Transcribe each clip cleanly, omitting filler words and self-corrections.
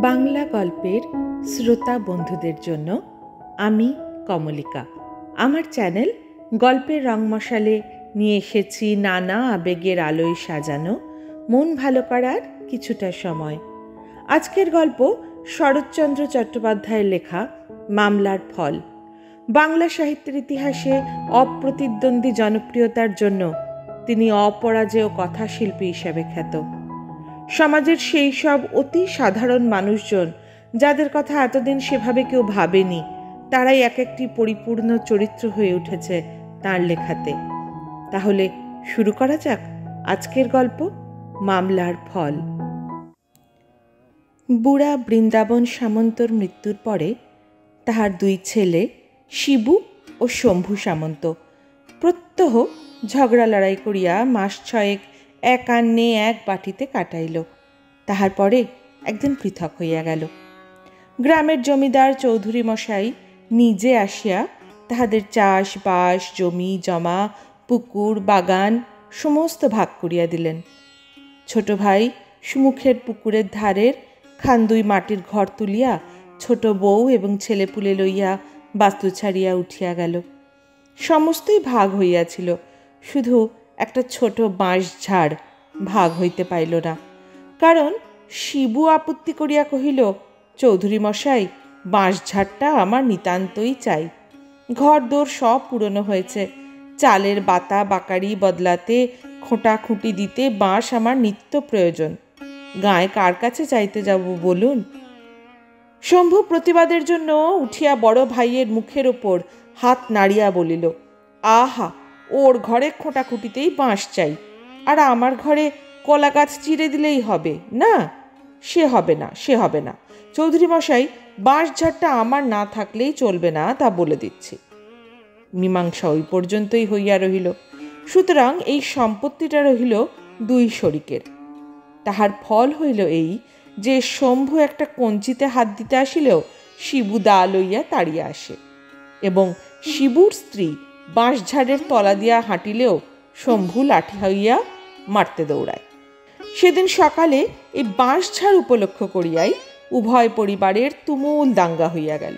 বাংলা গল্পের শ্রোতা বন্ধুদের জন্য আমি কমলিকা আমার চ্যানেল গল্পের রং মশালে নিয়ে এসেছি নানা আবেগের আলোয় সাজানো মন ভালো করার কিছুটা সময়। আজকের গল্প শরৎচন্দ্র চট্টোপাধ্যায়ের লেখা মামলার ফল। বাংলা সাহিত্যের ইতিহাসে অপ্রতিদ্বন্দ্বী জনপ্রিয়তার জন্য তিনি অপরাজেয় কথাশিল্পী হিসেবে খ্যাত। সমাজের সেই সব অতি সাধারণ মানুষজন যাদের কথা এতদিন সেভাবে কেউ ভাবেনি, তারাই এক একটি পরিপূর্ণ চরিত্র হয়ে উঠেছে তার লেখাতে। তাহলে শুরু করা যাক আজকের গল্প মামলার ফল। বুড়া বৃন্দাবন সামন্তর মৃত্যুর পরে তাহার দুই ছেলে শিবু ও শম্ভু সামন্ত প্রত্যহ ঝগড়া লড়াই করিয়া মাস ছয়েক এক আন্নে এক বাটিতে কাটাইল। তাহার পরে একদিন পৃথক হইয়া গেল। গ্রামের জমিদার চৌধুরী মশাই নিজে আসিয়া তাহাদের চাষবাস, জমি জমা, পুকুর, বাগান সমস্ত ভাগ করিয়া দিলেন। ছোট ভাই সুমুখের পুকুরের ধারের খান্দুই মাটির ঘর তুলিয়া ছোট বউ এবং ছেলেপুলে লইয়া বাস্তু ছাড়িয়া উঠিয়া গেল। সমস্তই ভাগ হইয়াছিল, শুধু একটা ছোট বাঁশ ঝাড় ভাগ হইতে পাইল না। কারণ শিবু আপত্তি করিয়া কহিল, চৌধুরী মশাই, বাঁশ ঝাড়টা আমার নিতান্তই চাই। ঘর দোর সব পুরনো হয়েছে, চালের বাতা বাকারি বদলাতে, খোঁটা খুঁটি দিতে বাঁশ আমার নিত্য প্রয়োজন। গায়ে কার কাছে চাইতে যাব বলুন? শম্ভু প্রতিবাদের জন্য উঠিয়া বড় ভাইয়ের মুখের ওপর হাত নাড়িয়া বলিল, আহা, ওর ঘরে খোঁটাখুটিতেই বাঁশ চাই, আর আমার ঘরে কলা গাছ চিরে দিলেই হবে না? সে হবে না, সে হবে না। চৌধুরী মশাই, বাঁশ ঝাড়টা আমার না থাকলেই চলবে না, তা বলে দিচ্ছি। মীমাংসা ওই পর্যন্তই হইয়া রহিল। সুতরাং এই সম্পত্তিটা রহিল দুই শরিকের। তাহার ফল হইল এই যে শম্ভু একটা কঞ্চিতে হাত দিতে আসিলেও শিবু দা লইয়া তাড়িয়া আসে, এবং শিবুর স্ত্রী বাঁশঝাড়ের তলা দিয়া হাঁটিলেও শম্ভু লাঠি হইয়া মারতে দৌড়ায়। সেদিন সকালে এই বাঁশঝাড় উপলক্ষ করিয়াই উভয় পরিবারের তুমুল দাঙ্গা হইয়া গেল।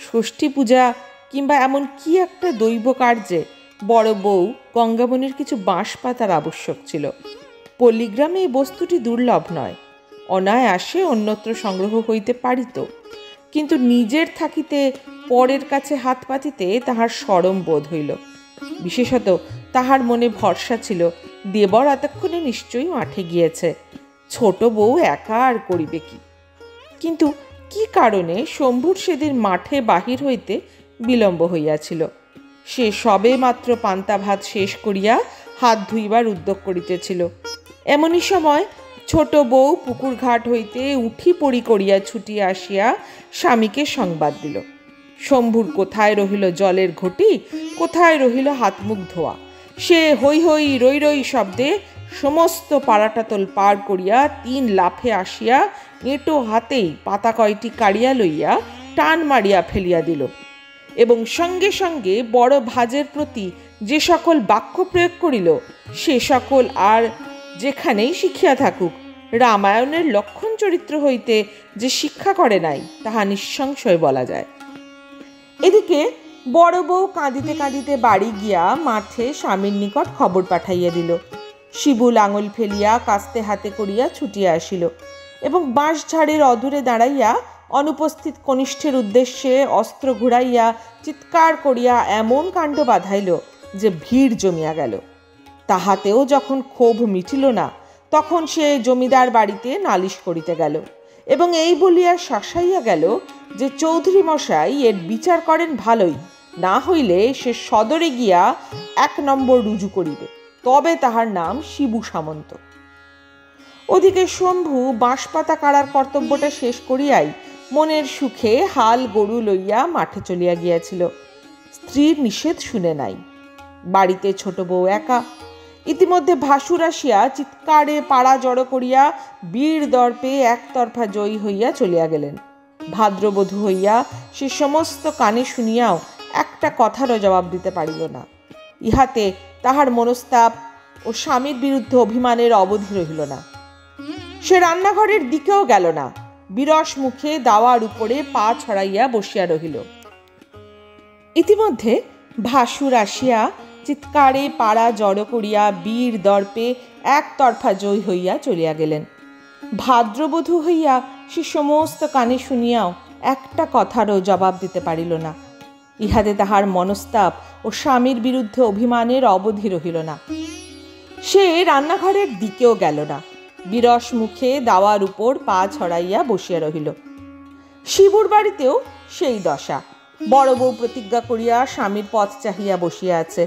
ষষ্ঠী পূজা কিংবা এমন কি একটা দৈব কার্যে বড় বউ গঙ্গাবনের কিছু বাঁশ পাতার আবশ্যক ছিল। পল্লীগ্রামে এই বস্তুটি দুর্লভ নয়, অনায়াসে অন্যত্র সংগ্রহ হইতে পারিত, কিন্তু নিজের থাকিতে পরের কাছে হাত পাতিতে তাহার শরম বোধ হইল। বিশেষত তাহার মনে ভরসা ছিল দেবর এতক্ষণে নিশ্চয়ই মাঠে গিয়েছে, ছোট বউ একা আর করিবে কি। কিন্তু কি কারণে শম্ভুর সেদিন মাঠে বাহির হইতে বিলম্ব হইয়াছিল? সে সবে মাত্র পান্তা ভাত শেষ করিয়া হাত ধুইবার উদ্যোগ করিতেছিল। এমনই সময় ছোট বউ পুকুর ঘাট হইতে উঠি পড়ি করিয়া ছুটিয়া আসিয়া স্বামীকে সংবাদ দিল, শম্ভুর কোথায় রহিল জলের ঘটি, কোথায় রহিল হাত মুখ ধোয়া। সে হৈ হৈ রই রই শব্দে সমস্ত পাড়াটাতল পার করিয়া 3 লাফে আসিয়া এঁটো হাতেই পাতা কয়টি কাড়িয়া লইয়া টান মারিয়া ফেলিয়া দিল, এবং সঙ্গে সঙ্গে বড় ভাজের প্রতি যে সকল বাক্য প্রয়োগ করিল, সে সকল আর যেখানেই শিখিয়া থাকুক রামায়ণের লক্ষণ চরিত্র হইতে যে শিক্ষা করে নাই তাহা নিঃসংশয় বলা যায়। এদিকে বড় বউ কাঁদিতে কাঁদিতে বাড়ি গিয়া মাঠে স্বামীর নিকট খবর পাঠাইয়া দিল। শিবু লাঙল ফেলিয়া কাস্তে হাতে করিয়া ছুটিয়া আসিল, এবং বাঁশ ঝাড়ের অদূরে দাঁড়াইয়া অনুপস্থিত কনিষ্ঠের উদ্দেশ্যে অস্ত্র ঘুরাইয়া চিৎকার করিয়া এমন কাণ্ড বাঁধাইল যে ভিড় জমিয়া গেল। তাহাতেও যখন ক্ষোভ মিটিল না, তখন সে জমিদার বাড়িতে নালিশ করিতে গেল, এবং এই বলিয়া শাসাইয়া গেল যে চৌধুরী মশাই এর বিচার করেন ভালোই, না হইলে সে সদরে গিয়া 1 নম্বর রুজু করিবে, তবে তাহার নাম শিবু সামন্ত। ওদিকে শম্ভু বাঁশপাতা কাড়ার কর্তব্যটা শেষ করিয়াই মনের সুখে হাল গরু লইয়া মাঠে চলিয়া গিয়াছিল। স্ত্রীর নিষেধ শুনে নাই। বাড়িতে ছোট বউ একা। ইতিমধ্যে ভাসুর আসিয়া চিৎকারে পাড়া জড়ো করিয়া বীর দর্পে একতরফা জয়ী হইয়া চলিয়া গেলেন। ভাদ্রবধূ হইয়া সে সমস্ত কানে শুনিয়াও একটা কথারও জবাব দিতে পারিল না। ইহাতে তাহার মনস্তাপ ও স্বামীর বিরুদ্ধে অভিমানের অবধি রহিল না। সে রান্নাঘরের দিকেও গেল না, বিরস মুখে দাওয়ার উপরে পা ছড়াইয়া বসিয়া রহিল। ইতিমধ্যে ভাসুর আসিয়া চিৎকারে পাড়া জড়ো করিয়া বীর দর্পে একতরফা জয়ী হইয়া চলিয়া গেলেন। ভাদ্রবধূ হইয়া সে সমস্ত কানে শুনিয়াও একটা কথারও জবাব দিতে পারিল না। ইহাতে তাহার মনস্তাপ ও স্বামীর বিরুদ্ধে অভিমানের অবধি রহিল না। সে রান্নাঘরের দিকেও গেল না, বিরস মুখে দাওয়ার উপর পা ছড়াইয়া বসিয়া রহিল। শিবুর বাড়িতেও সেই দশা। বড় বউ প্রতিজ্ঞা করিয়া স্বামীর পথ চাহিয়া বসিয়া আছে।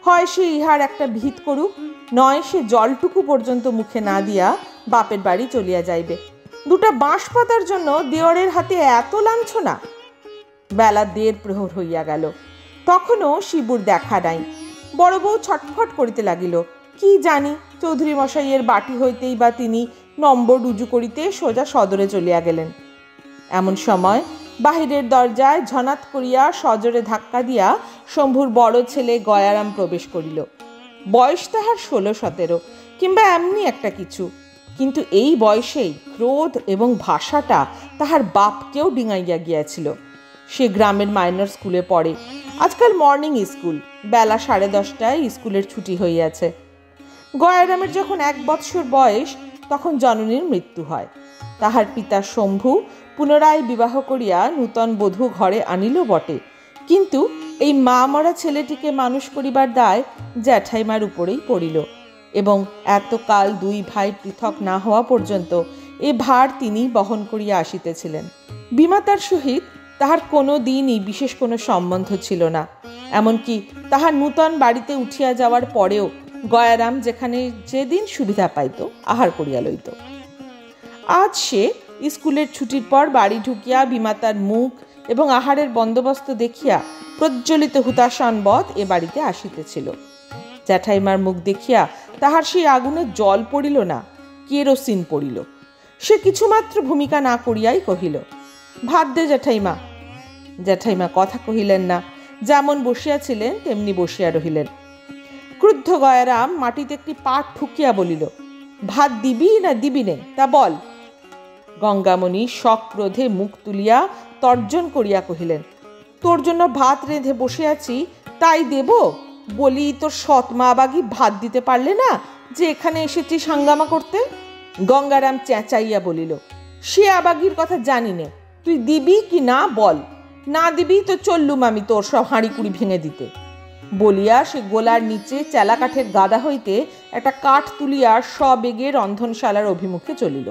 হয় সে ইহার একটা ভিত করুক, নয় সে জলটুকু পর্যন্ত মুখে না দিয়া বাপের বাড়ি চলিয়া যাইবে। দুটা বাঁশ পাতার জন্য দেওয়ারের হাতে এত লাঞ্ছনা। বেলা 1:30 প্রহর হইয়া গেল, তখনও শিবুর দেখা নাই। বড় বউ ছটফট করিতে লাগিল। কি জানি চৌধুরী মশাইয়ের বাটি হইতেই বা তিনি নম্বর রুজু করিতে সোজা সদরে চলিয়া গেলেন। এমন সময় বাহিরের দরজায় ঝনাত করিয়া সজোরে ধাক্কা দিয়া শম্ভুর বড় ছেলে গয়ারাম প্রবেশ করিল। বয়স তাহার 16-17 কিংবা এমনি একটা কিছু, কিন্তু এই বয়সেই ক্রোধ এবং ভাষাটা তাহার বাপকেও ডিঙাইয়া গিয়াছিল। সে গ্রামের মাইনর স্কুলে পড়ে। আজকাল মর্নিং স্কুল, বেলা 10:30টায় স্কুলের ছুটি হইয়াছে। গয়ারামের যখন 1 বৎসর বয়স, তখন জননীর মৃত্যু হয়। তাহার পিতা শম্ভু পুনরায় বিবাহ করিয়া নূতন বধূ ঘরে আনিল বটে, কিন্তু এই মা মরা ছেলেটিকে মানুষ করিবার দায় জ্যাঠাইমার উপরেই পড়িল, এবং এতকাল 2 ভাই পৃথক না হওয়া পর্যন্ত এ ভার তিনি বহন করিয়া আসিতেছিলেন। বিমাতার সহিত তাহার কোনো দিনই বিশেষ কোনো সম্বন্ধ ছিল না। এমনকি তাহার নূতন বাড়িতে উঠিয়া যাওয়ার পরেও গয়ারাম যেখানে যেদিন সুবিধা পাইত আহার করিয়া লইত। আজ সে স্কুলের ছুটির পর বাড়ি ঢুকিয়া বিমাতার মুখ এবং আহারের বন্দোবস্ত দেখিয়া প্রজ্বলিত হুতাশনবৎ এ বাড়িতে আসিতেছিল। জ্যাঠাইমার মুখ দেখিয়া তাহার সেই আগুনে জল পড়িল না, কেরোসিন পড়িল। সে কিছুমাত্র ভূমিকা না করিয়াই কহিল, ভাত দে জ্যাঠাইমা। জ্যাঠাইমা কথা কহিলেন না, যেমন বসিয়াছিলেন তেমনি বসিয়া রহিলেন। ক্রুদ্ধ গয়ারাম মাটিতে একটি পাট ঠুকিয়া বলিল, ভাত দিবি না দিবি নে তা বল। গঙ্গামণি সক্রোধে মুখ তুলিয়া তর্জন করিয়া কহিলেন, তোর জন্য ভাত রেঁধে বসে আছি, তাই দেব বলি তোর সৎ মা বাগি ভাত দিতে পারলে না যে এখানে এসেছি হাঙ্গামা করতে? গঙ্গারাম চেঁচাইয়া বলিল, সে আবাগির কথা জানি নে, তুই দিবি কি না বল। না দিবি তো চললুম আমি তোর সব হাঁড়ি কুড়ি ভেঙে দিতে। বলিয়া সে গোলার নিচে চেলা কাঠের গাদা হইতে একটা কাঠ তুলিয়া সবেগে রন্ধনশালার অভিমুখে চলিল।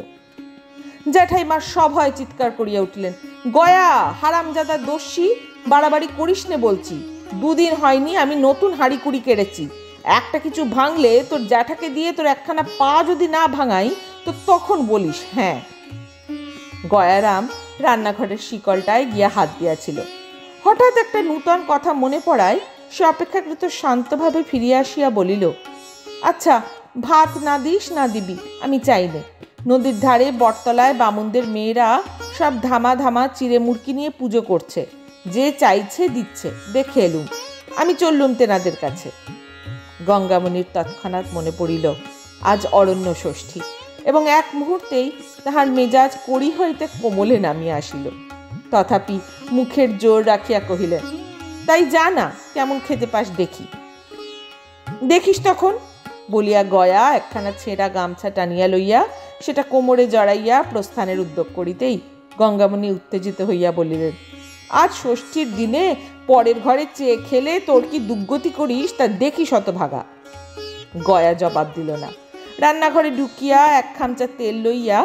জ্যাঠাইমা সভয় চিৎকার করিয়া উঠলেন, গয়া হারামজাদা দস্যি, বাড়াবাড়ি করিস নে বলছি। 2 দিন হয়নি আমি নতুন হাঁড়ি কুড়ি কেড়েছি। একটা কিছু ভাঙলে তোর জ্যাঠাকে দিয়ে তোর একখানা পা যদি না ভাঙাই তো তখন বলিস। হ্যাঁ। গয়ারাম রান্নাঘরের শিকলটায় গিয়া হাত দিয়াছিল। হঠাৎ একটা নূতন কথা মনে পড়ায় সে অপেক্ষাকৃত শান্তভাবে ফিরিয়া আসিয়া বলিল, আচ্ছা ভাত না দিস না দিবি আমি চাই নে। নদীর ধারে বটতলায় বামুনদের মেয়েরা সব ধামা ধামা চিড়ে মুরকি নিয়ে পুজো করছে, যে চাইছে দিচ্ছে, দেখে এলুম, আমি চললুম তেনাদের কাছে। গঙ্গামণির তৎক্ষণাৎ মনে পড়িল আজ অরণ্য ষষ্ঠী, এবং এক মুহূর্তেই তাহার মেজাজ কড়ি হইতে কোমলে নামিয়া আসিল। তথাপি মুখের জোর রাখিয়া কহিলেন, তাই যা না, কেমন খেতে পাস দেখি। দেখিস তখন বলিয়া গয়া একখানা ছেঁড়া গামছা টানিয়া লইয়া সেটা কোমরে জড়াইয়া প্রস্থানের উদ্যোগ করিতেই গঙ্গামণি উত্তেজিত হইয়া বলিলেন, আজ ষষ্ঠীর দিনে পরের ঘরে চেয়ে খেলে তোর কি দুর্গতি করিস তা দেখি শতভাগা। গয়া জবাব দিল না। রান্নাঘরে ঢুকিয়া 1 খামচা তেল লইয়া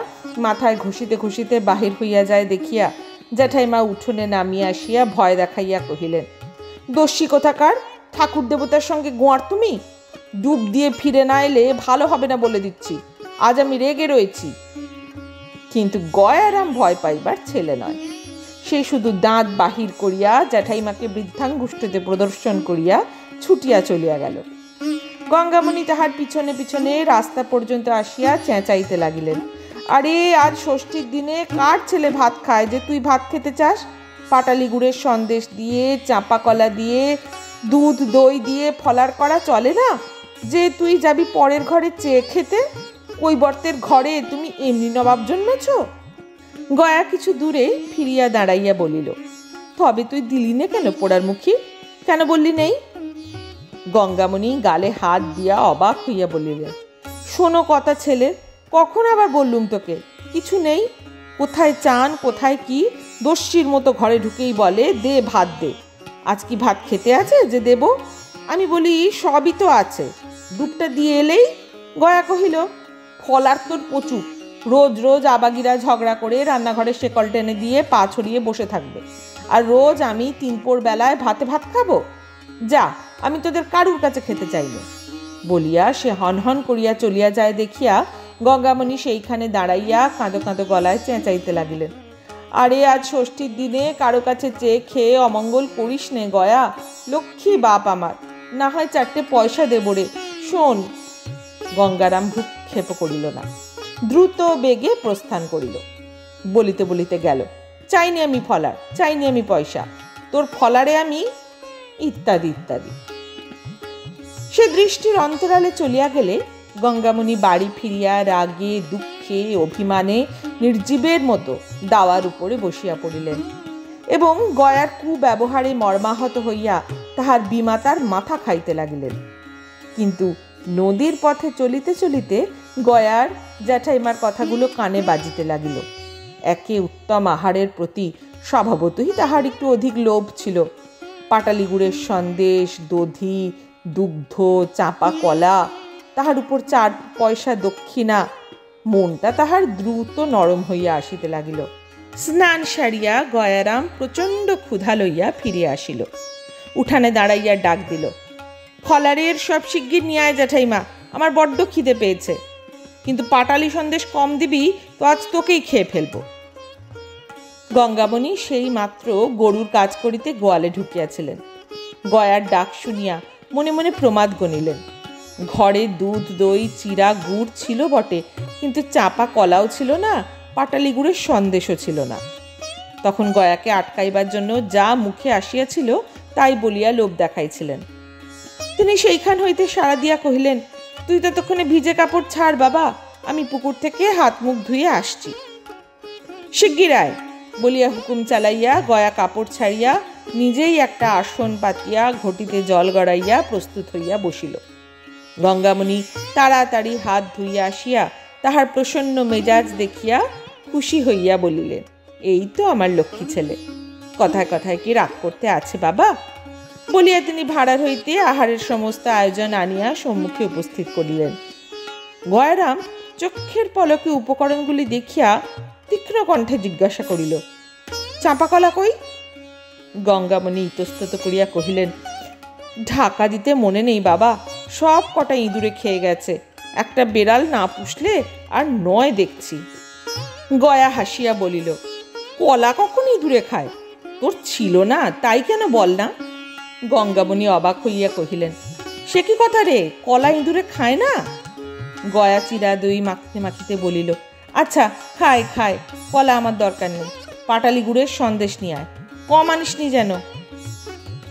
মাথায় ঘষিতে ঘষিতে বাহির হইয়া যায় দেখিয়া জ্যাঠাইমা উঠোনে নামিয়া আসিয়া ভয় দেখাইয়া কহিলেন, দস্যি কোথাকার, ঠাকুর দেবতার সঙ্গে গোয়ার তুমি? ডুব দিয়ে ফিরে না এলে ভালো হবে না বলে দিচ্ছি, আজ আমি রেগে রয়েছি। কিন্তু গয়ারাম ভয় পাইবার ছেলে নয়। সে শুধু দাঁত বাহির করিয়া জ্যাঠাইমাকে বৃদ্ধাঙ্গুষ্ঠতে প্রদর্শন করিয়া ছুটিয়া চলিয়া গেল। গঙ্গামণি তাহার পিছনে পিছনে রাস্তা পর্যন্ত আসিয়া চেঁচাইতে লাগিলেন, আরে আজ ষষ্ঠীর দিনে কার ছেলে ভাত খায় যে তুই ভাত খেতে চাস? পাটালি গুড়ের সন্দেশ দিয়ে, চাঁপা কলা দিয়ে, দুধ দই দিয়ে ফলার করা চলে না যে তুই যাবি পরের ঘরে চেয়ে খেতে? কৈবর্তের ঘরে তুমি এমনি নবাব জন্মেছ? গয়া কিছু দূরে ফিরিয়া দাঁড়াইয়া বলিল, তবে তুই দিলি নে কেন পোড়ার মুখী? কেন বললি নেই? গঙ্গামণি গালে হাত দিয়া অবাক হইয়া বলিলেন, শোনো কথা ছেলে, কখন আবার বললুম তোকে? কিছু নেই। কোথায় চান কোথায় কি, দস্যির মতো ঘরে ঢুকেই বলে, দে ভাত দে। আজ কি ভাত খেতে আছে যে দেব? আমি বলি, সবই তো আছে, দুধটা দিয়ে এলেই। গয়া কহিল, ফলার তোর প্রচুর, রোজ রোজ আবাগিরা ঝগড়া করে রান্নাঘরে শেকল টেনে দিয়ে পা ছড়িয়ে বসে থাকবে, আর রোজ আমি ৩ বেলায় ভাতে ভাত খাবো? যা, আমি তোদের কারুর কাছে খেতে চাইলে। বলিয়া সে হনহন করিয়া চলিয়া যায় দেখিয়া গঙ্গামণি সেইখানে দাঁড়াইয়া কাঁদো কাঁদো গলায় চেঁচাইতে লাগিলেন, আরে আজ ষষ্ঠীর দিনে কারো কাছে চেয়ে খেয়ে অমঙ্গল করিস নে গয়া, লক্ষ্মী বাপ আমার, না হয় 4টে পয়সা দেব রে, শোন। গঙ্গারাম ভ্রুক্ষেপ করিল না, দ্রুত বেগে প্রস্থান করিল। বলিতে বলিতে গেল, চাইনি আমি ফলার, চাইনি আমি পয়সা, তোর ফলারে আমি, ইত্যাদি ইত্যাদি। সে দৃষ্টির অন্তরালে চলিয়া গেলে গঙ্গামণি বাড়ি ফিরিয়া রাগে দুঃখে অভিমানে নির্জীবের মতো দাওয়ার উপরে বসিয়া পড়িলেন এবং গয়ার কুব্যবহারে মর্মাহত হইয়া তাহার বিমাতার মাথা খাইতে লাগিলেন। কিন্তু নদীর পথে চলিতে চলিতে গয়ার জ্যাঠাইমার কথাগুলো কানে বাজিতে লাগিল। একে উত্তম আহারের প্রতি স্বভাবতই তাহার একটু অধিক লোভ ছিল। পাটালি গুড়ের সন্দেশ, দধি, দুগ্ধ, চাঁপা কলা, তাহার উপর 4 পয়সা দক্ষিণা, মনটা তাহার দ্রুত নরম হইয়া আসিতে লাগিল। স্নান সারিয়া গয়ারাম প্রচণ্ড ক্ষুধা লইয়া ফিরিয়া আসিল। উঠানে দাঁড়াইয়া ডাক দিল, ফলারের সব শিগগির নিয়ে আয় জ্যাঠাইমা, আমার বড্ড খিদে পেয়েছে, কিন্তু পাটালি সন্দেশ কম দিবি তো আজ তোকেই খেয়ে ফেলবো। গঙ্গামণি সেই মাত্র গরুর কাজ করিতে গোয়ালে ঢুকিয়াছিলেন। গয়ার ডাক শুনিয়া মনে মনে প্রমাদ গণিলেন। ঘরে দুধ, দই, চিরা, গুড় ছিল বটে, কিন্তু চাপা কলাও ছিল না, পাটালি গুড়ের সন্দেশও ছিল না। তখন গয়াকে আটকাইবার জন্য যা মুখে আসিয়াছিল তাই বলিয়া লোভ দেখাইছিলেন। তিনি সেইখান হইতে সাড়া দিয়া কহিলেন, তুই ততক্ষণে ভিজে কাপড় ছাড় বাবা, আমি পুকুর থেকে হাত মুখ ধুয়ে আসছি। শিগগির আয় বলিয়া হুকুম চালাইয়া গয়া কাপড় ছাড়িয়া নিজেই একটা আসন পাতিয়া ঘটিতে জল গড়াইয়া প্রস্তুত হইয়া বসিল। গঙ্গামণি তাড়াতাড়ি হাত ধুইয়া আসিয়া তাহার প্রসন্ন মেজাজ দেখিয়া খুশি হইয়া বলিলেন, এই তো আমার লক্ষ্মী ছেলে, কথায় কথায় কি রাগ করতে আছে বাবা? বলিয়া তিনি ভাড়ার হইতে আহারের সমস্ত আয়োজন আনিয়া সম্মুখে উপস্থিত করিলেন। গয়ারাম চক্ষের পলকে উপকরণগুলি দেখিয়া তীক্ষ্ণ কণ্ঠে জিজ্ঞাসা করিল, চাঁপাকলা কই? গঙ্গামণি ইতস্তত করিয়া কহিলেন, ঢাকা দিতে মনে নেই বাবা, সব কটা ইঁদুরে খেয়ে গেছে, একটা বেড়াল না পুষলে আর নয় দেখছি। গয়া হাসিয়া বলিল, কলা কখন ইঁদুরে খায়? তোর ছিল না তাই কেন বল না? গঙ্গামণি অবাক হইয়া কহিলেন, সে কি কথা রে, কলা ইঁদুরে খায় না? গয়া চিরা দই মাখিতে মাখিতে বলিল, আচ্ছা খায় খায়, কলা আমার দরকার নেই, পাটালি গুড়ের সন্দেশ নিয়ে আয়, কম আনিসনি যেন।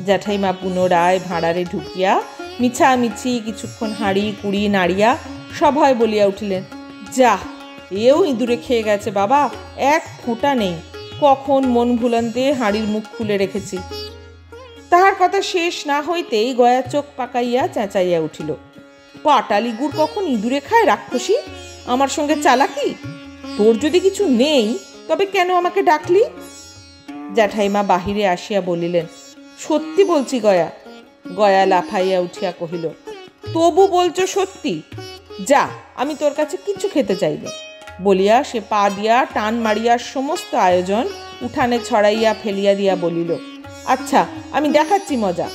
জ্যাঠাইমা পুনরায় ভাঁড়ারে ঢুকিয়া মিছামিছি কিছুক্ষণ হাঁড়ি কুড়ি নাড়িয়া সভয় বলিয়া উঠিলেন, যা, এও ইঁদুরে খেয়ে গেছে বাবা, এক ফোঁটা নেই, কখন মন ভুলান্তে হাঁড়ির মুখ খুলে রেখেছি। তাহার কথা শেষ না হইতেই গয়া চোখ পাকাইয়া চেঁচাইয়া উঠিল, পাটালি গুড় কখন ইঁদুরে খায় রাক্ষসী? আমার সঙ্গে চালাকি? তোর যদি কিছু নেই তবে কেন আমাকে ডাকলি? জ্যাঠাইমা বাহিরে আসিয়া বলিলেন, সত্যি বলছি গয়া। গয়া লাফাইয়া উঠিয়া কহিল, তবু বলছো সত্যি? যা, আমি তোর কাছে কিচ্ছু খেতে চাইনি। বলিয়া সে পা দিয়া টান মারিয়া সমস্ত আয়োজন উঠানে ছড়াইয়া ফেলিয়া দিয়া বলিল, আচ্ছা আমি দেখাচ্ছি মজা।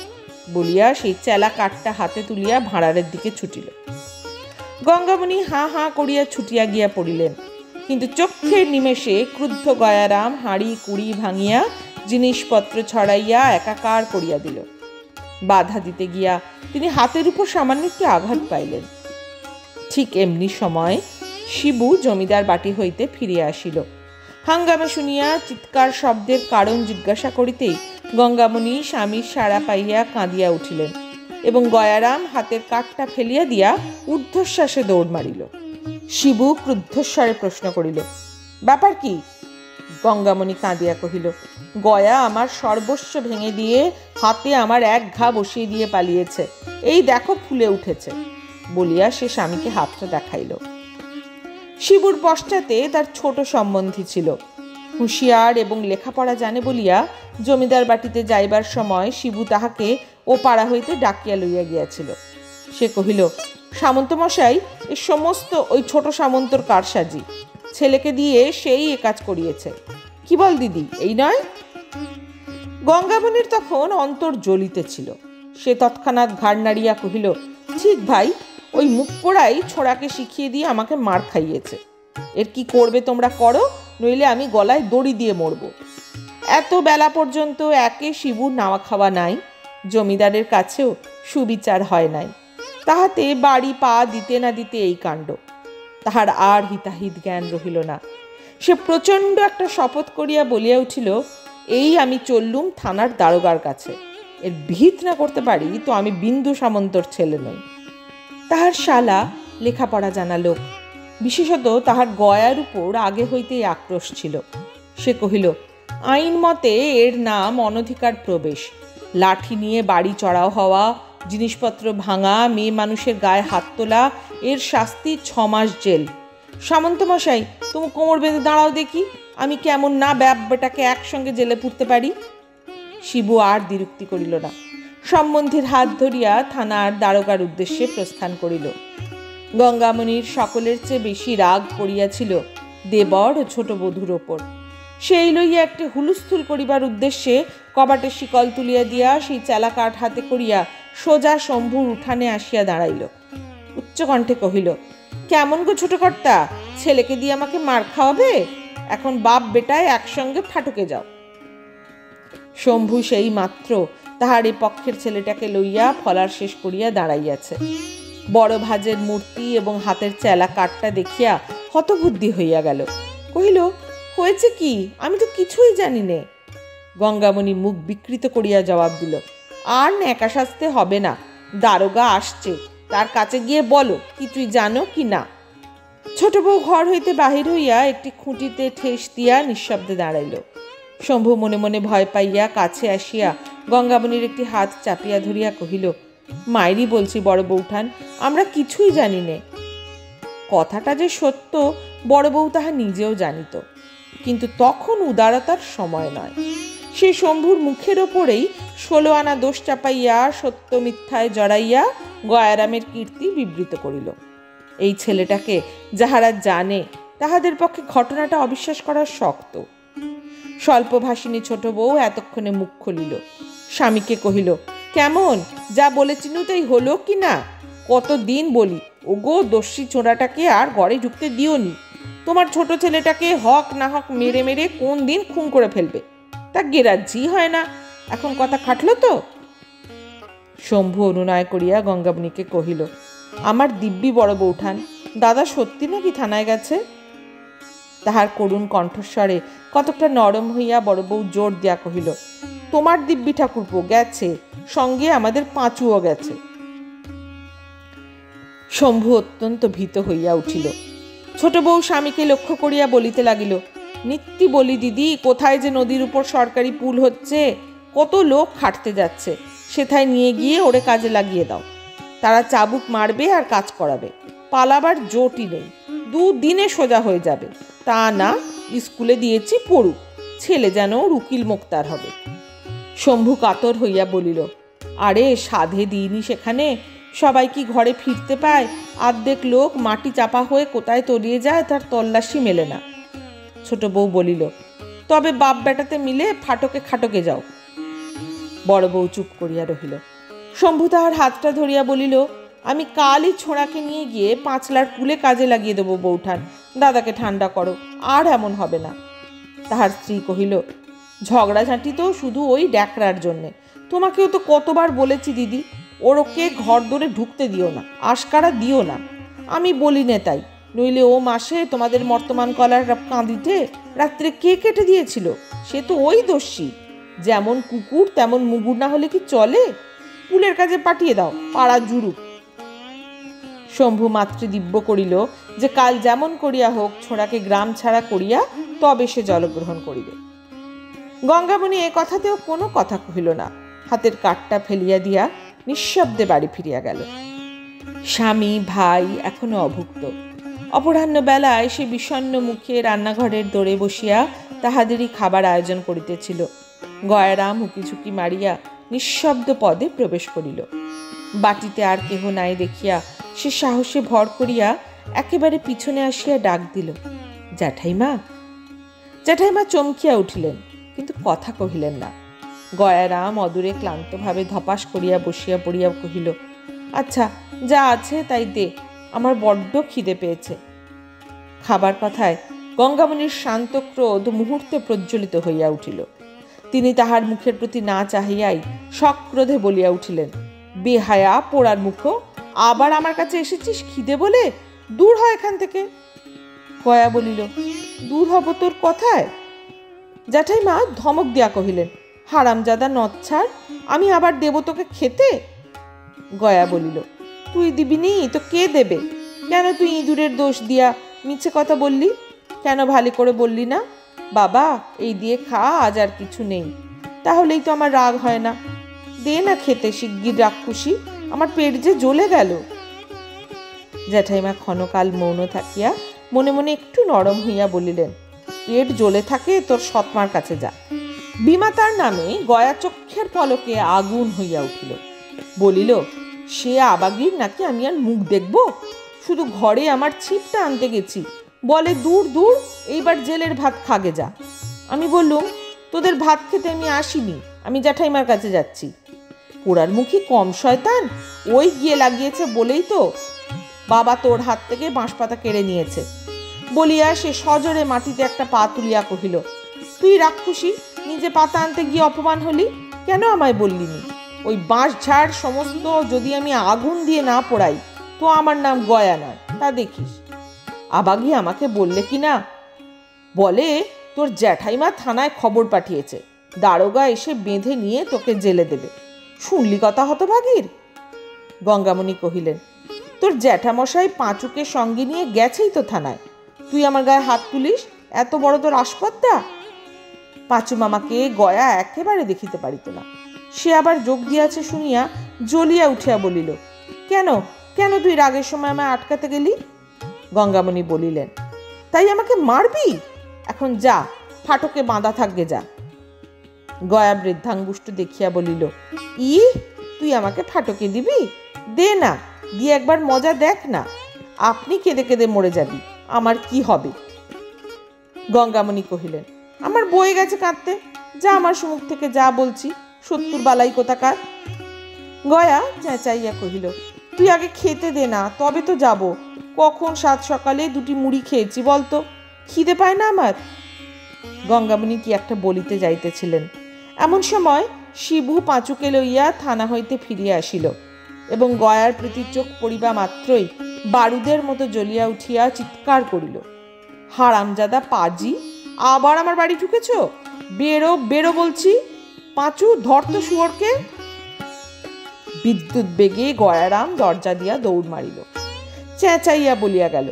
বলিয়া সেই চেলা কাঠটা হাতে তুলিয়া ভাঁড়ারের দিকে ছুটিল। গঙ্গামণি হাঁ হাঁ করিয়া ছুটিয়া গিয়া পড়িলেন, কিন্তু চক্ষের নিমেষে ক্রুদ্ধ গয়ারাম হাঁড়ি কুড়ি ভাঙিয়া জিনিসপত্র ছড়াইয়া একাকার করিয়া দিল। বাধা দিতে গিয়া তিনি হাতের উপর সামান্য একটু আঘাত পাইলেন। ঠিক এমনি সময় শিবু জমিদার বাটি হইতে ফিরিয়া আসিল। হাঙ্গামা শুনিয়া চিৎকার শব্দের কারণ জিজ্ঞাসা করিতেই গঙ্গামণি স্বামীর সাড়া পাইয়া কাঁদিয়া উঠিলেন এবং গয়ারাম হাতের কাঠটা ফেলিয়া দিয়া ঊর্ধ্বশ্বাসে দৌড় মারিল। শিবু ক্রুদ্ধস্বরে প্রশ্ন করিল, ব্যাপার কি? গঙ্গামণি কাঁদিয়া কহিল, গয়া আমার সর্বস্ব ভেঙে দিয়ে হাতে আমার এক ঘা বসিয়ে দিয়ে পালিয়েছে, এই দেখো ফুলে উঠেছে বলিয়া সে স্বামীকে হাতটা দেখাইল। শিবুর পশ্চাতে তার ছোট সম্বন্ধী ছিল, হুঁশিয়ার এবং লেখাপড়া জানে বলিয়া জমিদার বাটিতে যাইবার সময় শিবু তাহাকে ও পাড়া হইতে ডাকিয়া লইয়া গিয়াছিল। সে কহিল, সামন্ত মশাই, এ সমস্ত ওই ছোট সামন্তর কারসাজি, ছেলেকে দিয়ে সেই এ কাজ করিয়েছে। কি বল দিদি, এই নয়? গঙ্গামণির তখন অন্তর জ্বলিতেছিল। সে তৎক্ষণাৎ ঘাড় নাড়িয়া কহিল, ঠিক ভাই, ওই মুখ পোড়াই ছোড়াকে শিখিয়ে দিয়ে আমাকে মার খাইয়েছে। এর কি করবে তোমরা করো, নইলে আমি গলায় দড়ি দিয়ে মরব। এত বেলা পর্যন্ত একে শিবুর নাওয়া খাওয়া নাই, জমিদারের কাছেও সুবিচার হয় নাই, তাহাতে বাড়ি পা দিতে না দিতে এই কাণ্ড। তাহার আর হিতাহিত জ্ঞান রহিল না। সে প্রচণ্ড একটা শপথ করিয়া বলিয়া উঠিল, এই আমি চললুম থানার দারোগার কাছে, এর ভিত না করতে পারি তো আমি বিন্দু সামন্তর ছেলে নই। তাহার শালা লেখাপড়া জানা লোক, বিশেষত তাহার গয়ার উপর আগে হইতেই আক্রোশ ছিল। সে কহিল, আইন মতে এর নাম অনধিকার প্রবেশ, লাঠি নিয়ে বাড়ি চড়াও হওয়া, জিনিসপত্র ভাঙা, মেয়ে মানুষের গায়ে হাত তোলা, এর শাস্তি 6 মাস জেল। সামন্ত মশাই, তুমি কোমর বেঁধে দাঁড়াও দেখি, আমি কেমন না বেটাকে একসঙ্গে জেলে পুরতে পারি। শিবু আর দ্বিরুক্তি করিল না, সম্বন্ধীর হাত ধরিয়া থানার দারোগার উদ্দেশ্যে প্রস্থান করিল। গঙ্গামণির সকলের চেয়ে বেশি রাগ পড়িয়াছিল দেবর ও ছোট বধূর ওপর। সেই লইয়া একটি হুলস্থুল করিবার উদ্দেশ্যে কবাটে শিকল তুলিয়া দিয়া সেই চেলা কাঠ হাতে করিয়া সোজা শম্ভুর উঠানে আসিয়া দাঁড়াইল। উচ্চকণ্ঠে কহিল, কেমন গো ছোট কর্তা, ছেলেকে দিয়ে আমাকে মার খাওয়াবে? এখন বাপ বেটায় একসঙ্গে ফাটকে যাও। শম্ভু সেই মাত্র তাহার এ পক্ষের ছেলেটাকে লইয়া ফলার শেষ করিয়া দাঁড়াইয়াছে। বড় ভাজের মূর্তি এবং হাতের চেলা কাঠটা দেখিয়া হতবুদ্ধি হইয়া গেল। কহিল, হয়েছে কি? আমি তো কিছুই জানি নে। গঙ্গামণি মুখ বিকৃত করিয়া জবাব দিল, আর ন্যাকা সাজতে হবে না, দারোগা আসছে, তার কাছে গিয়ে বলো কি তুই জানো কি না। ছোট বউ ঘর হইতে বাহির হইয়া একটি খুঁটিতে ঠেস দিয়া নিঃশব্দে দাঁড়াইল। শম্ভু মনে মনে ভয় পাইয়া কাছে আসিয়া গঙ্গামণির একটি হাত চাপিয়া ধরিয়া কহিল, মায়েরই বলছি বড় বউঠান, আমরা কিছুই জানি নে। কথাটা যে সত্য বড় বউ তাহা নিজেও জানিত, কিন্তু তখন উদারতার সময় নয়। সে শম্ভুর মুখের ওপরেই 16 আনা দোষ চাপাইয়া সত্য মিথ্যায় জড়াইয়া গয়ারামের কীর্তি বিবৃত করিল। এই ছেলেটাকে যাহারা জানে তাহাদের পক্ষে ঘটনাটা অবিশ্বাস করা শক্ত। স্বল্পভাষিনী ছোট বউ এতক্ষণে মুখ খুলিল, স্বামীকে কহিল, কেমন, যা বলেছিনু তাই হলো কি না? কতদিন বলি, ওগো দস্যি চোরাটাকে আর ঘরে ঢুকতে দিওনি, তোমার ছোট ছেলেটাকে হক না হক মেরে মেরে কোন দিন খুন করে ফেলবে, তা গেরাজ্জি হয় না। এখন কথা খাটলো তো? শম্ভু অনুনয় করিয়া গঙ্গামণিকে কহিল, আমার দিব্যি বড় বউঠান, দাদা সত্যি নাকি থানায় গেছে? তাহার করুণ কণ্ঠস্বরে কতকটা নরম হইয়া বড় বউ জোর দিয়া কহিল, তোমার দিব্যি ঠাকুরপো গেছে, সঙ্গে আমাদের পাঁচুও গেছে। শম্ভু অত্যন্ত ভীত হইয়া উঠিল। ছোট বউ স্বামীকে লক্ষ্য করিয়া বলিতে লাগিল, নিত্যি বলি দিদি, কোথায় যে নদীর উপর সরকারি পুল হচ্ছে, কত লোক খাটতে যাচ্ছে, সেথায় নিয়ে গিয়ে ওরে কাজে লাগিয়ে দাও। তারা চাবুক মারবে আর কাজ করাবে, পালাবার জোটই নেই, 2 দিনে সোজা হয়ে যাবে। তা না, স্কুলে দিয়েছি পড়ুক, ছেলে যেন উকিল মোক্তার হবে। শম্ভু কাতর হইয়া বলিল, আরে সাধে দিইনি সেখানে, সবাই কি ঘরে ফিরতে পায়? আর্ধেক লোক মাটি চাপা হয়ে কোথায় তলিয়ে যায় তার তল্লাশি মেলে না। ছোট বউ বলিল, তবে বাপ বেটাতে মিলে ফাটকে খাটকে যাও। বড় বউ চুপ করিয়া রহিল। শম্ভু তাহার হাতটা ধরিয়া বলিল, আমি কালই ছোঁড়াকে নিয়ে গিয়ে 5 লাখ পুলে কাজে লাগিয়ে দেবো বউঠান, দাদাকে ঠান্ডা করো, আর এমন হবে না। তাহার স্ত্রী কহিল, ঝগড়াঝাঁটি তো শুধু ওই ড্যাকরার জন্যে, তোমাকেও তো কতবার বলেছি দিদি, ওরকে ঘর দরে ঢুকতে দিও না, আশকারা দিও না। আমি বলি নে তাই, নইলে ও মাসে তোমাদের মর্তমান কলার কাঁদিতে রাত্রে কে কেটে দিয়েছিল? সে তো ওই দস্যি, যেমন কুকুর তেমন মুগুর না হলে কি চলে? পুলের কাজে পাঠিয়ে দাও, পাড়া জুড়ুক। শম্ভু মাতৃদিব্য করিল যে কাল যেমন করিয়া হোক ছোড়াকে গ্রাম ছাড়া করিয়া তবে সে জলগ্রহণ করিবে। গঙ্গামণি এ কথাতেও কোনো কথা কহিল না, হাতের কাঠটা ফেলিয়া দিয়া নিঃশব্দে বাড়ি ফিরিয়া গেল। স্বামী ভাই এখনো অভুক্ত। অপরাহ্ন বেলায় সে বিষণ্ণ মুখে রান্নাঘরের দোরে বসিয়া তাহাদেরই খাবার আয়োজন করিতেছিল। গয়ারাম হুকিঝুঁকি মারিয়া নিঃশব্দ পদে প্রবেশ করিল। বাটিতে আর কেহ নাই দেখিয়া সে সাহসে ভর করিয়া একেবারে পিছনে আসিয়া ডাক দিল, জ্যাঠাইমা। জ্যাঠাইমা চমকিয়া উঠিলেন, কিন্তু কথা কহিলেন না। গয়ারাম অদূরে ক্লান্তভাবে ধপাস করিয়া বসিয়া পড়িয়া কহিল, আচ্ছা, যা আছে তাই দে, আমার বড্ড খিদে পেয়েছে। খাবার কথায় গঙ্গামণির শান্ত ক্রোধ মুহূর্তে প্রজ্বলিত হইয়া উঠিল। তিনি তাহার মুখের প্রতি না চাহিয়াই সক্রোধে বলিয়া উঠিলেন, বেহায়া পোড়ার মুখো, আবার আমার কাছে এসেছিস খিদে বলে? দূর হয় এখান থেকে। গয়া বলিল, দূর হব তোর কথায়? জ্যাঠাইমা ধমক দিয়া কহিলেন, হারামজাদা নচ্ছাড়, আমি আবার দেব তোকে খেতে? গয়া বলিল, তুই দিবিনি তো কে দেবে? কেন তুই ইঁদুরের দোষ দিয়া মিছে কথা বললি? কেন ভালো করে বললি না, বাবা এই দিয়ে খা, আজ আর কিছু নেই? তাহলেই তো আমার রাগ হয় না। দে না খেতে শিগগির, রাক্ষসী, আমার পেট যে জ্বলে গেল। জ্যাঠাইমা ক্ষণকাল মৌন থাকিয়া মনে মনে একটু নরম হইয়া বলিলেন, পেট জ্বলে থাকে তোর সৎমার কাছে যা। বিমাতার নামে গয়া চক্ষের পলকে আগুন হইয়া উঠিল। বলিল, সে আবাগির নাকি আমি আর মুখ দেখব? শুধু ঘরে আমার ছিপটা আনতে গেছি, বলে দূর দূর, এইবার জেলের ভাত খাগে যা। আমি বললুম, তোদের ভাত খেতে আমি আসিনি, আমি জ্যাঠাইমার কাছে যাচ্ছি। পোড়ার মুখী কম শয়তান, ওই গিয়ে লাগিয়েছে বলেই তো বাবা তোর হাত থেকে বাঁশপাতা কেড়ে নিয়েছে। বলিয়া সে সজোরে মাটিতে একটা পা তুলিয়া কহিল, তুই রাক্ষসী, নিজে পাতা আনতে গিয়ে অপমান হলি, কেন আমায় বললিনি? ওই বাঁশ ঝাড় সমস্ত যদি আমি আগুন দিয়ে না পোড়াই তো আমার নাম গয়া নয়, তা দেখিস। আবাগি আমাকে বললে কি না, বলে তোর জ্যাঠাইমা থানায় খবর পাঠিয়েছে, দারোগা এসে বেঁধে নিয়ে তোকে জেলে দেবে। শুনলি কথা হতভাগীর? গঙ্গামণি কহিলেন, তোর জ্যাঠামশাই পাঁচুকে সঙ্গে নিয়ে গেছেই তো থানায়, তুই আমার গায়ে হাত তুলিস? এত বড় তোর আসপদ্দা? পাঁচু মামাকে গয়া একেবারে দেখিতে পারিত না। সে আবার যোগ দিয়াছে শুনিয়া জ্বলিয়া উঠিয়া বলিল, কেন কেন তুই রাগের সময় আমায় আটকাতে গেলি? গঙ্গামণি বলিলেন, তাই আমাকে মারবি? এখন যা, ফাটকে বাঁধা থাকবে যা। গয়া বৃদ্ধাঙ্গুষ্ঠ দেখিয়া বলিল, ই তুই আমাকে ফাটকে দিবি? দে না, দিয়ে একবার মজা দেখ না। আপনি কেঁদে কেঁদে মরে যাবি, আমার কি হবে? গঙ্গামণি কহিলেন, আমার বয়ে গেছে কাঁদতে, যা আমার সম্মুখ থেকে, যা বলছি, 70 বালাই কোথাকার। গয়া চেঁচাইয়া কহিল, তুই আগে খেতে দে না, তবে তো যাব। কখন সাত সকালে 2টি মুড়ি খেয়েছি বলতো, খিদে পায় না আমার? গঙ্গামণি কি একটা বলিতে যাইতেছিলেন, এমন সময় শিবু পাঁচুকে লইয়া থানা হইতে ফিরিয়া আসিল এবং গয়ার প্রতি চোখ পড়িবা মাত্রই বারুদের মতো জ্বলিয়া উঠিয়া চিৎকার করিল, হারামজাদা পাজি, আবার আমার বাড়ি ঢুকেছ? বেরো বেরো বলছি। পাঁচু, ধর তো শুয়োরকে। বিদ্যুৎ বেগে গয়ারাম দরজা দিয়া দৌড় মারিল। চেঁচাইয়া বলিয়া গেল,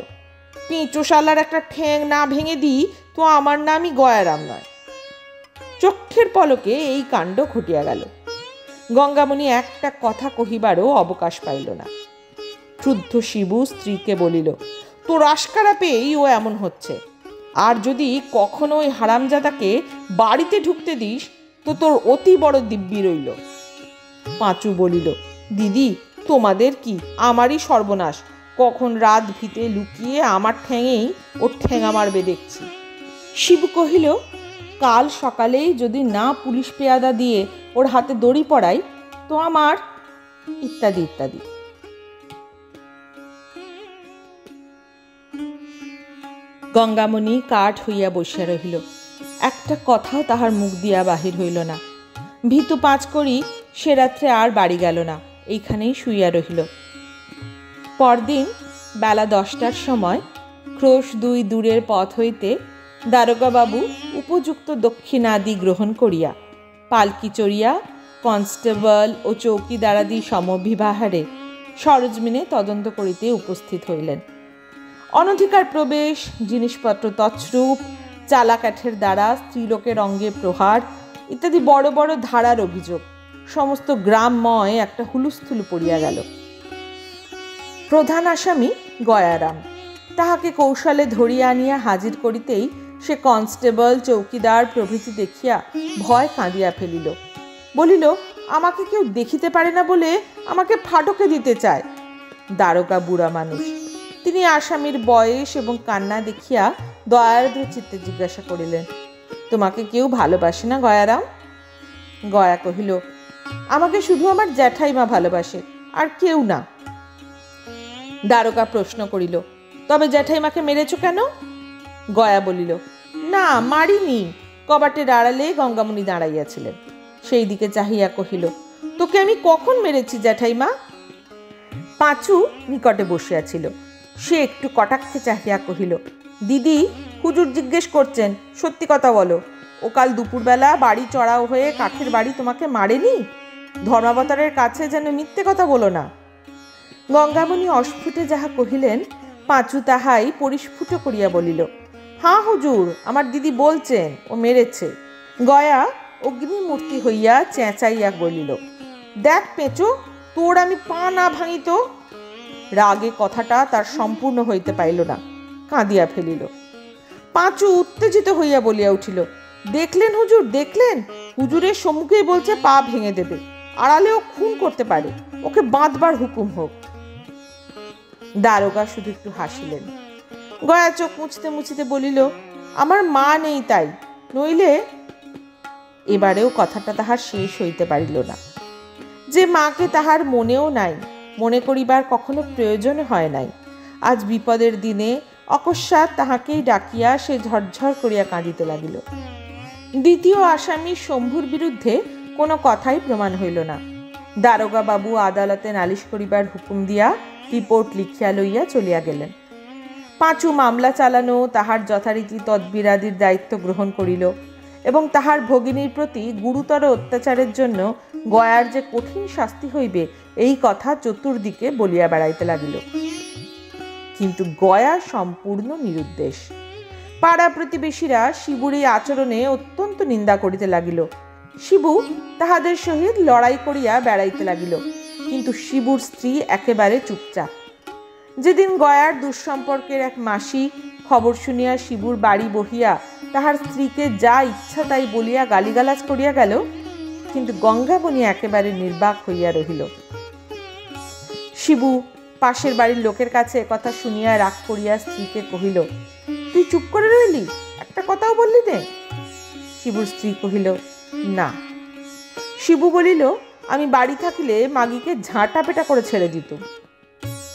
পেঁচোশালার একটা ঠ্যাং না ভেঙে দিই তো আমার নামই গয়ারাম নয়। চক্ষের পলকে এই কাণ্ড ঘটিয়া গেল। গঙ্গামণি একটা কথা কহিবারও অবকাশ পাইল না। ক্রুদ্ধ শিবু স্ত্রীকে বলিল, তোর আশকারা পেয়েই ও এমন হচ্ছে, আর যদি কখনো ওই হারামজাদাকে বাড়িতে ঢুকতে দিস তো তোর অতি বড় দিব্যি রইল। পাঁচু বলিল, দিদি তোমাদের কি, আমারই সর্বনাশ, কখন রাত ভিতে লুকিয়ে আমার ঠ্যাঙেই ওর ঠ্যাঙা মারবে দেখছি। শিবু কহিল, কাল সকালেই যদি না পুলিশ পেয়াদা দিয়ে ওর হাতে দড়ি পড়াই তো আমার, ইত্যাদি ইত্যাদি। গঙ্গামণি কাঠ হইয়া বসিয়া রহিল, একটা কথাও তাহার মুখ দিয়া বাহির হইল না। ভীতু পাঁচ করি সে রাত্রে আর বাড়ি গেল না, এইখানেই শুইয়া রহিল। পরদিন বেলা 10টার সময় ক্রোশ 2 দূরের পথ হইতে দারোগাবাবু উপযুক্ত দক্ষিণাদি গ্রহণ করিয়া পালকি চড়িয়া কনস্টেবল ও চৌকিদারাদি সমভিবাহারে সরজমিনে তদন্ত করিতে উপস্থিত হইলেন। অনধিকার প্রবেশ, জিনিসপত্র তছরূপ, চালা কাঠের দ্বারা স্ত্রীলোকের অঙ্গে প্রহার ইত্যাদি বড় বড় ধারার অভিযোগ সমস্ত গ্রামময় একটা হুলুস্থুলু পড়িয়া গেল। প্রধান আসামি গয়ারাম। তাহাকে কৌশলে ধরিয়া আনিয়া হাজির করিতেই সে কনস্টেবল, চৌকিদার প্রভৃতি দেখিয়া ভয় কাঁদিয়া ফেলিল। বলিল, আমাকে কেউ দেখিতে পারে না বলে আমাকে ফাটকে দিতে চায়। দারোগা বুড়া মানুষ, তিনি আসামির বয়স এবং কান্না দেখিয়া দয়ার্দ্র চিত্তে জিজ্ঞাসা করিলেন, তোমাকে কেউ ভালোবাসে না গয়ারাম? গয়া কহিল, আমাকে শুধু আমার জ্যাঠাইমা ভালোবাসে, আর কেউ না। দারোগা প্রশ্ন করিল, তবে জ্যাঠাইমাকে মেরেছ কেন? গয়া বলিল, না, মারিনি। কবাটের আড়ালে গঙ্গামণি দাঁড়াইয়াছিলেন, সেই দিকে চাহিয়া কহিল, তোকে আমি কখন মেরেছি জ্যাঠাইমা? পাঁচু নিকটে বসিয়াছিল, সে একটু কটাক্ষে চাহিয়া কহিল, দিদি, হুজুর জিজ্ঞেস করছেন, সত্যি কথা বলো, ও কাল দুপুরবেলা বাড়ি চড়াও হয়ে কাঠের বাড়ি তোমাকে মারেনি? ধর্মাবতারের কাছে যেন মিথ্যে কথা বলো না। গঙ্গামণি অস্ফুটে যাহা কহিলেন, পাঁচু তাহাই পরিস্ফুট করিয়া বলিল, হ্যাঁ হুজুর, আমার দিদি বলছেন ও মেরেছে। গয়া অগ্নিমূর্তি হইয়া চেঁচাইয়া বলিল, দেখ পেঁচো, তোর আমি পা না ভাঙিত। রাগে কথাটা তার সম্পূর্ণ হইতে পাইল না, কাঁদিয়া ফেলিল। পাঁচু উত্তেজিত হইয়া বলিয়া উঠিল, দেখলেন হুজুর, দেখলেন? হুজুরের সম্মুখেই বলছে পা ভেঙে দেবে, আড়ালেও খুন করতে পারে, ওকে বাঁধবার হুকুম হোক। দারোগা শুধু একটু হাসিলেন। গয়া চোখ মুছতে মুছতে বলিল, আমার মা নেই তাই, নইলে। এবারেও কথাটা তাহার শেষ হইতে পারিল না। যে মাকে তাহার মনেও নাই, মনে করিবার কখনো প্রয়োজন হয় নাই, আজ বিপদের দিনে অকস্মাৎ তাহাকেই ডাকিয়া সে ঝরঝর করিয়া কাঁদিতে লাগিল। দ্বিতীয় আসামি শম্ভুর বিরুদ্ধে কোনো কথাই প্রমাণ হইল না। দারোগা বাবু আদালতে নালিশ করিবার হুকুম দিয়া রিপোর্ট লিখিয়া লইয়া চলিয়া গেলেন। পাঁচু মামলা চালানো, তাহার যথারীতি তদবিরাদির দায়িত্ব গ্রহণ করিল এবং তাহার ভগিনীর প্রতি গুরুতর অত্যাচারের জন্য গয়ার যে কঠিন শাস্তি হইবে এই কথা চতুর্দিকে বলিয়া বেড়াইতে লাগিল। কিন্তু গয়া সম্পূর্ণ নিরুদ্দেশ। পাড়া প্রতিবেশীরা শিবুর এই আচরণে অত্যন্ত নিন্দা করিতে লাগিল। শিবু তাহাদের সহিত লড়াই করিয়া বেড়াইতে লাগিল, কিন্তু শিবুর স্ত্রী একেবারে চুপচাপ। যেদিন গয়ার দুঃসম্পর্কের এক মাসি খবর শুনিয়া শিবুর বাড়ি বহিয়া তাহার স্ত্রীকে যা ইচ্ছা তাই বলিয়া গালিগালাজ করিয়া গেল, কিন্তু গঙ্গামণি একেবারে নির্বাক হইয়া রহিল। শিবু পাশের বাড়ির লোকের কাছে কথা শুনিয়া রাগ করিয়া স্ত্রীকে কহিল, তুই চুপ করে রইলি, একটা কথাও বললি নে? শিবুর স্ত্রী কহিল, না। শিবু বলিল, আমি বাড়ি থাকিলে মাগিকে ঝাঁটা পেটা করে ছেড়ে দিত।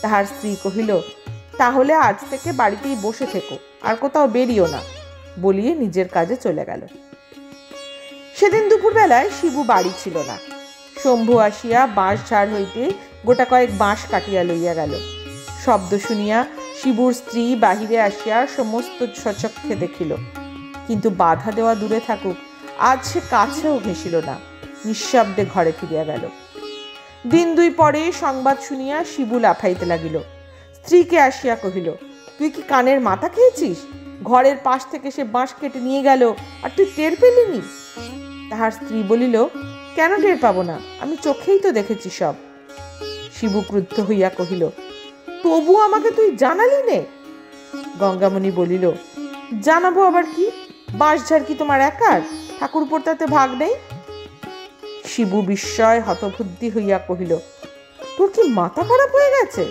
তাহার স্ত্রী কহিল, তাহলে আজ থেকে বাড়িতেই বসে থেকো, আর কোথাও বেরিও না, বলিয়ে নিজের কাজে চলে গেল। সেদিন দুপুরবেলায় শিবু বাড়ি ছিল না। শম্ভু আসিয়া বাঁশ ঝাড় হইতে গোটা কয়েক বাঁশ কাটিয়া লইয়া গেল। শব্দ শুনিয়া শিবুর স্ত্রী বাহিরে আসিয়া সমস্ত সচক্ষে দেখিল, কিন্তু বাধা দেওয়া দূরে থাকুক, আজ সে কাছেও ঘেঁষিল না, নিঃশব্দে ঘরে ফিরিয়া গেল। দিন দুই পরে সংবাদ শুনিয়া শিবু লাফাইতে লাগিল। স্ত্রীকে আসিয়া কহিল, তুই কি কানের মাথা খেয়েছিস? ঘরের পাশ থেকে সে বাঁশ কেটে নিয়ে গেল, আর তুই টের পেলিনি? তাহার স্ত্রী বলিল, কেন টের পাবো না, আমি চোখেই তো দেখেছি সব। শিবু ক্রুদ্ধ হইয়া কহিল, তবু আমাকে তুই জানালি নে? গঙ্গামণি বলিল, জানাবো আবার কি, বাঁশঝাড় কি তোমার একার? ঠাকুরপোর তাতে ভাগ নেই? শিবু বিস্ময় হতবুদ্ধি হইয়া কহিল, তোর কি মাথা খারাপ হয়ে গেছে?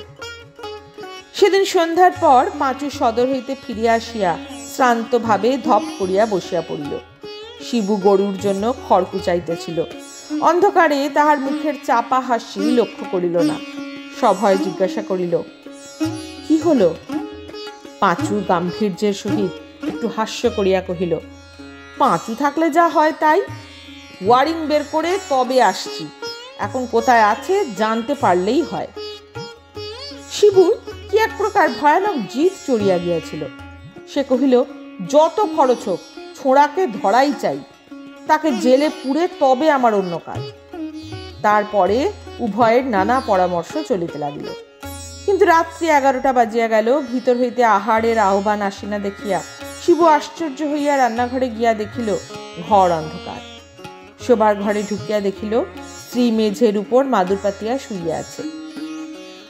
সেদিন সন্ধ্যার পর পাঁচু সদর হইতে ফিরিয়া আসিয়া শ্রান্ত ভাবে ধপ করিয়া বসিয়া পড়িল। শিবু গরুর জন্য খড় কুচাইতেছিল। অন্ধকারে তাহার মুখের চাপা হাসি লক্ষ্য করিল না। সভয়ে জিজ্ঞাসা করিল, কি হলো? পাঁচু গাম্ভীর্যের সহিত একটু হাস্য করিয়া কহিল, পাঁচু থাকলে যা হয় তাই, ওয়ারিং বের করে তবে আসছি, এখন কোথায় আছে জানতে পারলেই হয়। শিবুর কি এক প্রকার ভয়ানক জিদ চড়িয়া গিয়াছিল। সে কহিল, যত খরচ হোক, ছোঁড়াকে ধরাই চাই, তাকে জেলে পুরে তবে আমার অন্য কাজ। তারপরে উভয়ের নানা পরামর্শ চলিতে লাগিল। কিন্তু রাত্রি 11টা বাজিয়া গেল। ভিতর হইতে আহারের আহ্বান আসি না দেখিয়া শিবু আশ্চর্য হইয়া রান্নাঘরে গিয়া দেখিল ঘর অন্ধকার। শোবার ঘরে ঢুকিয়া দেখিল স্ত্রী মেঝের উপর মাদুর পাতিয়া শুইয়া আছে।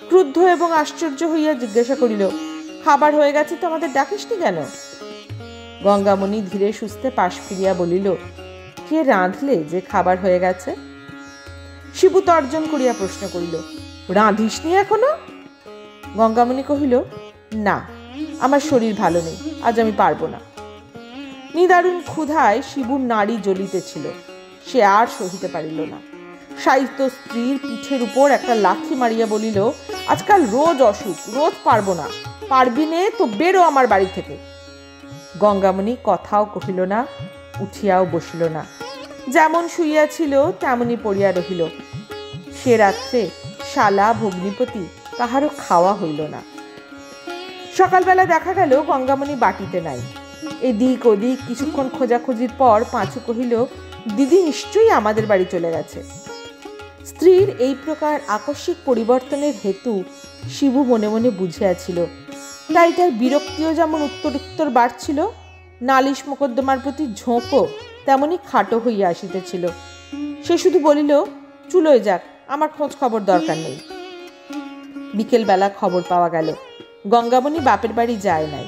ক্রুদ্ধ এবং আশ্চর্য হইয়া জিজ্ঞাসা করিল, খাবার হয়ে গেছে তো আমাদের ডাকিসনি কেন? গঙ্গামণি ধীরে সুস্থে পাশ ফিরিয়া বলিল, কে রাঁধলে যে খাবার হয়ে গেছে? শিবু তর্জন করিয়া প্রশ্ন করিল, রাঁধিসনি এখনো? গঙ্গামণি কহিল, না, আমার শরীর ভালো নেই, আজ আমি পারবো না। নিদারুণ ক্ষুধায় শিবুর নাড়ি জ্বলিতেছিল, সে আর সহিতে পারিল না। সাহিত্য স্ত্রীর পিঠের উপর একটা লাথি মারিয়া বলিল, আজকাল রোজ অসুখ, রোজ পারবো না, পারবি নে তো বেরো আমার বাড়ি থেকে। গঙ্গামণি কথাও কহিল না, উঠিয়াও বসিল না, যেমন শুইয়াছিল তেমনই পড়িয়া রহিল। সে রাত্রে শালা ভগ্নিপতি কাহারও খাওয়া হইল না। সকালবেলা দেখা গেল গঙ্গামণি বাটিতে নাই। এদিক ওদিক কিছুক্ষণ খোঁজাখুঁজির পর পাঁচু কহিল, দিদি নিশ্চয়ই আমাদের বাড়ি চলে গেছে। স্ত্রীর এই প্রকার আকস্মিক পরিবর্তনের হেতু শিবু মনে মনে বুঝিয়াছিল, তাই তার বিরক্তিও যেমন উত্তর বাড়ছিল, নালিশ মোকদ্দমার প্রতি ঝোঁকও তেমনি খাটো হইয়া আসিতেছিল। সে শুধু বলিল, চুলোয় যাক, আমার খোঁজ খবর দরকার নেই। বিকেলবেলা খবর পাওয়া গেল গঙ্গামণি বাপের বাড়ি যায় নাই।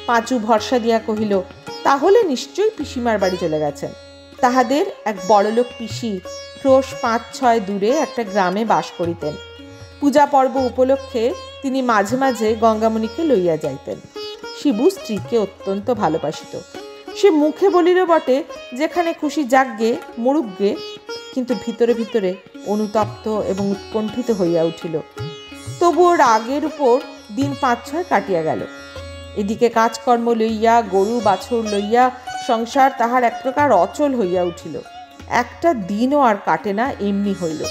পাঁচু ভরসা দিয়া কহিল, তাহলে নিশ্চয়ই পিসিমার বাড়ি চলে গেছেন। তাহাদের এক বড়লোক পিসি ক্রোশ 5-6 দূরে একটা গ্রামে বাস করিতেন। পূজা পর্ব উপলক্ষে তিনি মাঝে মাঝে গঙ্গামণিকে লইয়া যাইতেন। শিবু স্ত্রীকে অত্যন্ত ভালোবাসিত। সে মুখে বলিল বটে, যেখানে খুশি যাকগে, মরুকগে, কিন্তু ভিতরে ভিতরে অনুতপ্ত এবং উৎকণ্ঠিত হইয়া উঠিল। তবুও রাগের উপর দিন 5-6 কাটিয়া গেল। এদিকে কাজকর্ম লইয়া, গরু বাছুর লইয়া সংসার তাহার এক প্রকার অচল হইয়া উঠিল। একটা দিনও আর কাটে না, এমনি হইল।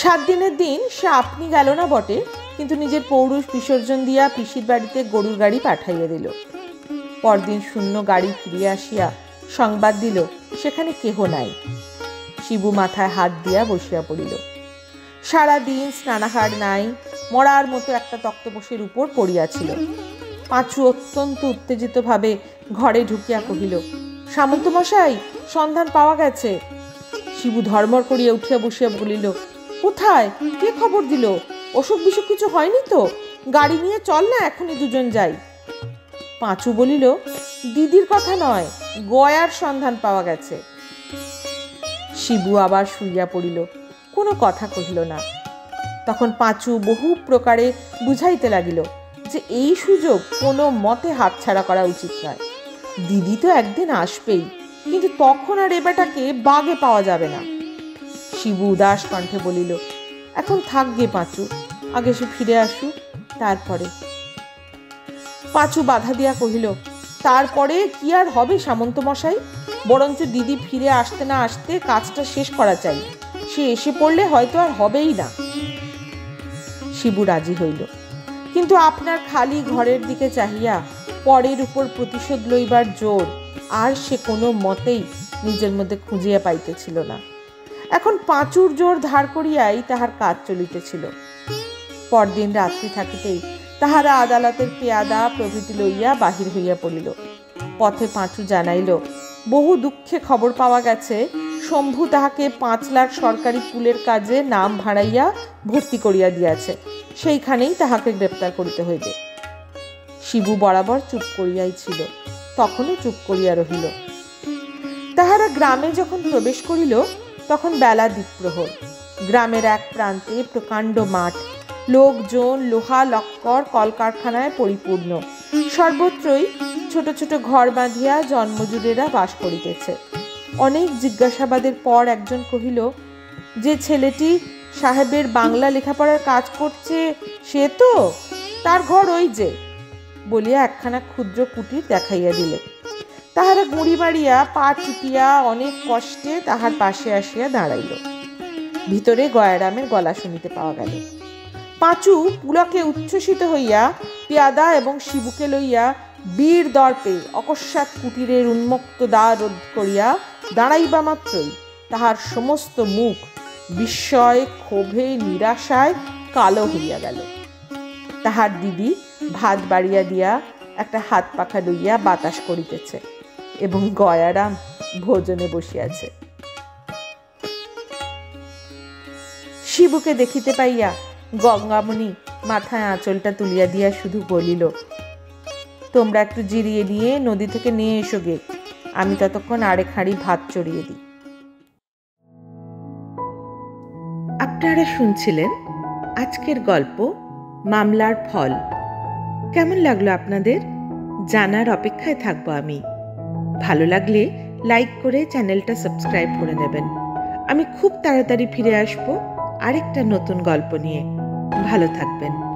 7 দিনের দিন সে আপনি গেল না বটে, কিন্তু নিজের পৌরুষ বিসর্জন দিয়া পিসির বাড়িতে গরুর গাড়ি পাঠাইয়া দিল। পরদিন শূন্য গাড়ি ফিরিয়া আসিয়া সংবাদ দিল সেখানে কেহ নাই। শিবু মাথায় হাত দিয়া বসিয়া পড়িল। সারাদিন স্নানাহার নাই, মরার মতো একটা তক্তপোষের উপর পড়িয়াছিল। পাঁচু অত্যন্ত উত্তেজিত ভাবে ঘরে ঢুকিয়া কহিল, সামন্ত মশাই, সন্ধান পাওয়া গেছে। শিবু ধর্মর করিয়া উঠিয়া বসিয়া বলিল, কোথায়, কে খবর দিল? অসুখ বিসুখ কিছু হয়নি তো? গাড়ি নিয়ে চল না, এখনই দুজন যাই। পাঁচু বলিল, দিদির কথা নয়, গয়ার সন্ধান পাওয়া গেছে। শিবু আবার শুইয়া পড়িল, কোনো কথা কহিল না। তখন পাঁচু বহু প্রকারে বুঝাইতে লাগিল যে এই সুযোগ কোনো মতে হাতছাড়া করা উচিত নয়। দিদি তো একদিন আসবেই, কিন্তু তখন আর এ বেটাকে বাগে পাওয়া যাবে না। শিবু উদাস কণ্ঠে বলিল, এখন থাকবে পাঁচু, আগে সে ফিরে আসুক, তারপরে। পাঁচু বাধা দিয়া কহিল, তারপরে কি আর হবে সামন্ত মশাই? বরঞ্চ দিদি ফিরে আসতে না আসতে কাজটা শেষ করা চাই। সে এসে পড়লে হয়তো আর হবেই না। শিবু রাজি হইল, কিন্তু আপনার খালি ঘরের দিকে চাহিয়া পরের উপর প্রতিশোধ লইবার জোর আর সে কোনো মতেই নিজের মধ্যে খুঁজিয়া পাইতেছিল না। এখন পাঁচুর জোর ধার করিয়াই তাহার কাজ চলিতেছিল। পরদিন রাত্রি থাকিতেই তাহারা আদালতের পেয়াদা প্রভৃতি লইয়া বাহির হইয়া পড়িল। পথে পাঁচু জানাইল, বহু দুঃখে খবর পাওয়া গেছে শম্ভু তাহাকে 5 লাখ সরকারি কুলের কাজে নাম ভাড়াইয়া ভর্তি করিয়া দিয়াছে, সেইখানেই তাহাকে গ্রেপ্তার করিতে হইবে। শিবু বরাবর চুপ করিয়াই ছিল, তখনও চুপ করিয়া রহিল। তাহারা গ্রামে যখন প্রবেশ করিল তখন বেলা দ্বিপ্রহর। গ্রামের এক প্রান্তে প্রকাণ্ড মাঠ, লোকজন, লোহা লক্কর, কলকারখানায় পরিপূর্ণ। সর্বত্রই ছোট ছোট ঘর বাঁধিয়া জন্মজুরেরা বাস করিতেছে। অনেক জিজ্ঞাসাবাদের পর একজন কহিল, যে ছেলেটি সাহেবের বাংলা লেখাপড়ার কাজ করছে সে তো, তার ঘর ওই যে, বলিয়া একখানা ক্ষুদ্র কুটির দেখাইয়া দিলে। তাহারা গুঁড়ি মারিয়া পা টিপিয়া অনেক কষ্টে তাহার পাশে আসিয়া দাঁড়াইল। ভিতরে গয়ারামের গলা শুনিতে পাওয়া গেল। পাঁচু পুলকে উচ্ছ্বসিত হইয়া পেয়াদা এবং শিবুকে লইয়া বীর দর্পে অকস্মাৎ কুটিরের উন্মুক্ত দ্বার রোধ করিয়া দাঁড়াইবা মাত্রই তাহার সমস্ত মুখ বিস্ময়, ক্ষোভে, নিরাশায় কালো হইয়া গেল। তাহার দিদি ভাত বাড়িয়া দিয়া একটা হাত পাখা লইয়া বাতাস করিতেছে এবং গয়ারাম ভোজনে বসিয়াছে। শিবুকে দেখিতে পাইয়া গঙ্গামণি মাথায় আঁচলটা তুলিয়া দিয়া শুধু বলিল, তোমরা একটু জিরিয়ে নিয়ে নদী থেকে নিয়ে এসো গে, আমি ততক্ষণ আরেক হাঁড়ি ভাত চড়িয়ে দিই। আপনারা শুনছিলেন আজকের গল্প মামলার ফল। কেমন লাগলো আপনাদের? জানার অপেক্ষায় থাকবো আমি। ভালো লাগলে লাইক করে চ্যানেলটা সাবস্ক্রাইব করে নেবেন। আমি খুব তাড়াতাড়ি ফিরে আসবো আরেকটা নতুন গল্প নিয়ে। ভালো থাকবেন।